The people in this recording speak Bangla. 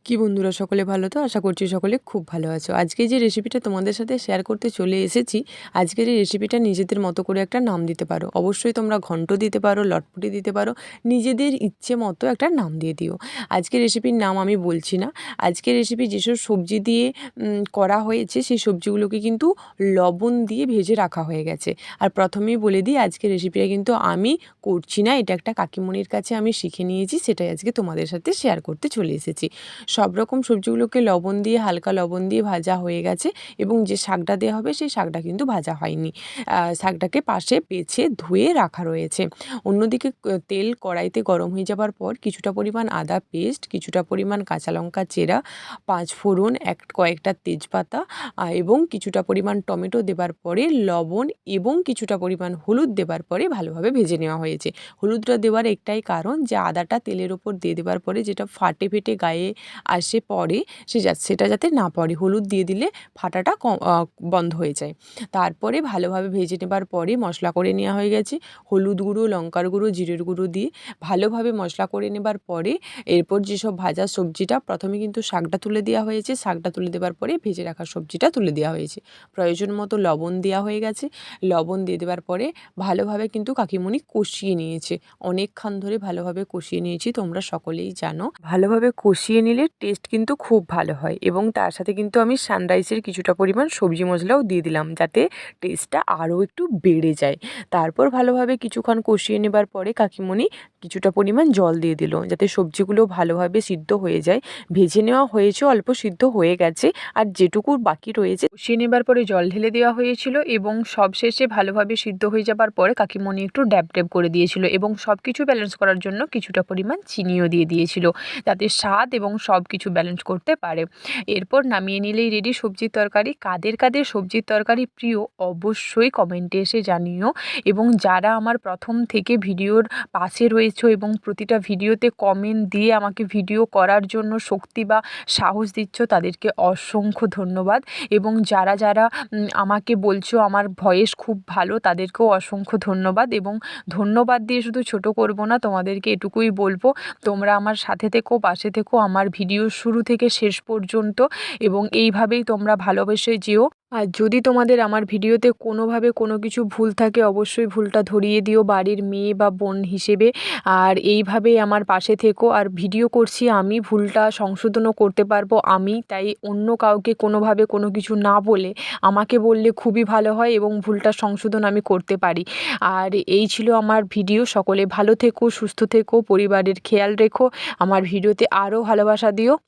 কি বন্ধুরা, সকলে ভালো তো? আশা করছি সকলে খুব ভালো আছো। আজকে যে রেসিপিটা তোমাদের সাথে শেয়ার করতে চলে এসেছি, আজকের এই রেসিপিটা নিজেদের মতো করে একটা নাম দিতে পারো। অবশ্যই তোমরা ঘন্ট দিতে পারো, লটপটি দিতে পারো, নিজেদের ইচ্ছে মতো একটা নাম দিয়ে দিও। আজকের রেসিপির নাম আমি বলছি না। আজকের রেসিপি যেসব সবজি দিয়ে করা হয়েছে, সেই সবজিগুলোকে কিন্তু লবণ দিয়ে ভেজে রাখা হয়ে গেছে। আর প্রথমেই বলে দিই, আজকের রেসিপিটা কিন্তু আমি করছি না, এটা একটা কাকিমণির কাছে আমি শিখে নিয়েছি, সেটাই আজকে তোমাদের সাথে শেয়ার করতে চলে এসেছি। সব রকম সবজিগুলোকে লবণ দিয়ে, হালকা লবণ দিয়ে ভাজা হয়ে গেছে এবং যে শাকটা দেওয়া হবে সেই শাকটা কিন্তু ভাজা হয়নি। শাকটাকে পাশে বেছে ধুয়ে রাখা রয়েছে। অন্যদিকে তেল কড়াইতে গরম হয়ে যাবার পর কিছুটা পরিমাণ আদা পেস্ট, কিছুটা পরিমাণ কাঁচা লঙ্কা চেরা, 5 ফোড়ন, কয়েকটা তেজপাতা এবং কিছুটা পরিমাণ টমেটো দেবার পরে লবণ এবং কিছুটা পরিমাণ হলুদ দেবার পরে ভালোভাবে ভেজে নেওয়া হয়েছে। হলুদটা দেওয়ার একটাই কারণ, যে আদাটা তেলের ওপর দিয়ে দেবার পরে যেটা ফাটে ফেটে গায়ে আসে পড়ে, সেটা যাতে না পড়ে। হলুদ দিয়ে দিলে ফাটাটা বন্ধ হয়ে যায়। তারপরে ভালোভাবে ভেজে নেবার পরে মশলা করে নেওয়া হয়ে গেছে। হলুদ গুঁড়ো, লঙ্কার গুঁড়ো, জিরের গুঁড়ো দিয়ে ভালোভাবে মশলা করে নেবার পরে এরপর যেসব ভাজা সবজিটা, প্রথমে কিন্তু শাকটা তুলে দেওয়া হয়েছে, শাকটা তুলে দেবার পরে ভেজে রাখা সবজিটা তুলে দেওয়া হয়েছে। প্রয়োজন মতো লবণ দেওয়া হয়ে গেছে। লবণ দিয়ে দেওয়ার পরে ভালোভাবে কিন্তু কাকিমণি কষিয়ে নিয়েছে। অনেকক্ষণ ধরে ভালোভাবে কষিয়ে নিয়েছি, তোমরা সকলেই জানো। ভালোভাবে কষিয়ে নিলে টেস্ট কিন্তু খুব ভালো হয় এবং তার সাথে কিন্তু আমি সানরাইসের কিছুটা পরিমাণ সবজি মশলাও দিয়ে দিলাম, যাতে টেস্টটা আরও একটু বেড়ে যায়। তারপর ভালোভাবে কিছুক্ষণ কষিয়ে নেবার পরে কাকিমণি কিছুটা পরিমাণ জল দিয়ে দিল, যাতে সবজিগুলো ভালোভাবে সিদ্ধ হয়ে যায়। ভেজে নেওয়া হয়েছে, অল্প সিদ্ধ হয়ে গেছে, আর যেটুকু বাকি রয়েছে কষিয়ে নেবার পরে জল ঢেলে দেওয়া হয়েছিল এবং সবশেষে ভালোভাবে সিদ্ধ হয়ে যাবার পরে কাকিমণি একটু ড্যাব ড্যাব করে দিয়েছিল এবং সব কিছু ব্যালেন্স করার জন্য কিছুটা পরিমাণ চিনিও দিয়ে দিয়েছিল, যাতে স্বাদ এবং সব কিছু ব্যালেন্স করতে পারে। এরপর নামিয়ে নিলেই রেডি সবজির তরকারি। কাদের কাদের সবজির তরকারি প্রিয় অবশ্যই কমেন্টে এসে জানিও, এবং যারা আমার প্রথম থেকে ভিডিওর পাশে রয়েছে এবং প্রতিটা ভিডিওতে কমেন্ট দিয়ে আমাকে ভিডিও করার জন্য শক্তি বা সাহস দিচ্ছ, তাদেরকে অসংখ্য ধন্যবাদ। এবং যারা যারা আমাকে বলছো আমার ভয়েস খুব ভালো, তাদেরকেও অসংখ্য ধন্যবাদ। এবং ধন্যবাদ দিয়ে শুধু ছোট করব না, তোমাদেরকে এটুকুই বলবো, তোমরা আমার সাথে থেকো, পাশে থেকো আমার ভিডিও শুরু থেকে শেষ পর্যন্ত, এবং এইভাবেই তোমরা ভালোবেসে যেও। আর যদি তোমাদের আমার ভিডিওতে কোনোভাবে কোনো কিছু ভুল থাকে, অবশ্যই ভুলটা ধরিয়ে দিও বাড়ির মেয়ে বা বোন হিসেবে। আর এইভাবেই আমার পাশে থেকো। আর ভিডিও করছি আমি, ভুলটা সংশোধনও করতে পারবো আমি, তাই অন্য কাউকে কোনোভাবে কোনো কিছু না বলে আমাকে বললে খুবই ভালো হয় এবং ভুলটা সংশোধন আমি করতে পারি। আর এই ছিল আমার ভিডিও। সকলে ভালো থেকো, সুস্থ থেকো, পরিবারের খেয়াল রেখো, আমার ভিডিওতে আরও ভালোবাসা দিও।